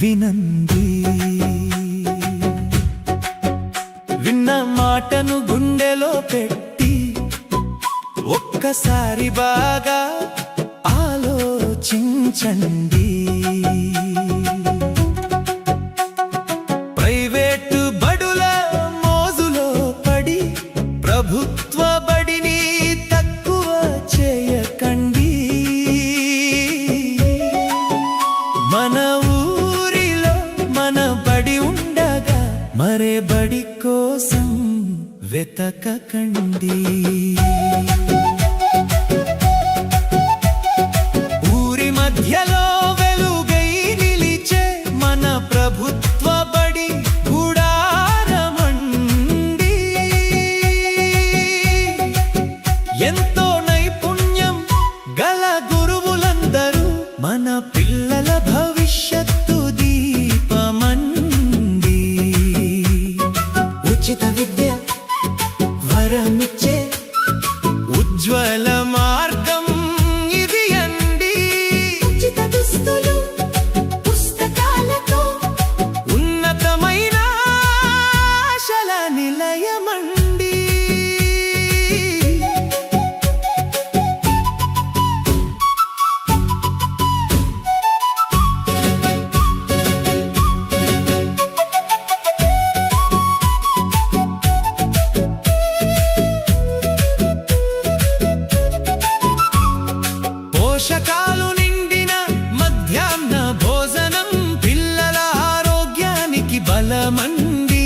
వినండి. విన్న మాటను గుండెలో పెట్టి ఒక్కసారి బాగా ఆలోచించండి. ప్రైవేటు బడుల మోజులో పడి ప్రభుత్వ బడిని తక్కువ చేయకండి. మన ఊరిలో మన బడి ఉండగా మరే బడి కోసం వెతకకండి. ఊరి మధ్యలో వెలుగై నిలిచే మన ప్రభుత్వ బడి గుడారమండి. ఎంతో నైపుణ్యం గల గురువులందరూ మన పిల్లల భవిష్యత్తు దీపమండి. ఉచిత విద్య వరమిచ్చే ఉజ్వల మార్గం ఇది అండి. ఉచిత దుస్తులు పుస్తకాలతో ఉన్నతమైన ఆశల నిలయమండి. పోషకాలు నిండిన మధ్యాహ్న భోజనం పిల్లల ఆరోగ్యానికి బలమండి.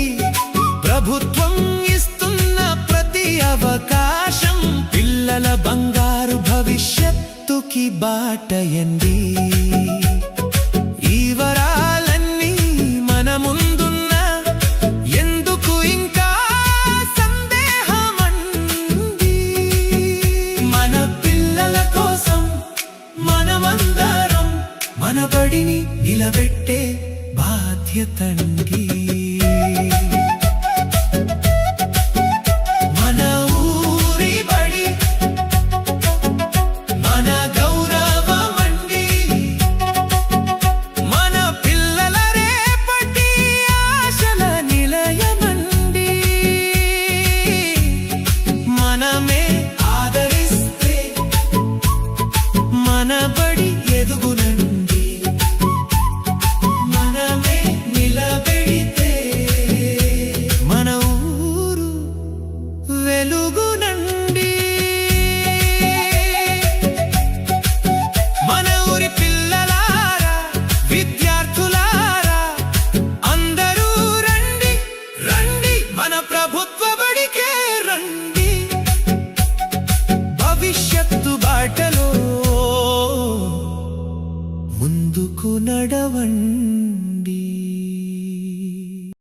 ప్రభుత్వం ఇస్తున్న ప్రతి అవకాశం పిల్లల బంగారు భవిష్యత్తుకి బాటయండి. ఈ వరాలన్నీ మన ముందున్న ఎందుకు ఇంకా సందేహమండి. మన పిల్లల కోసం మనమందరం మన బడిని నిలబెట్టి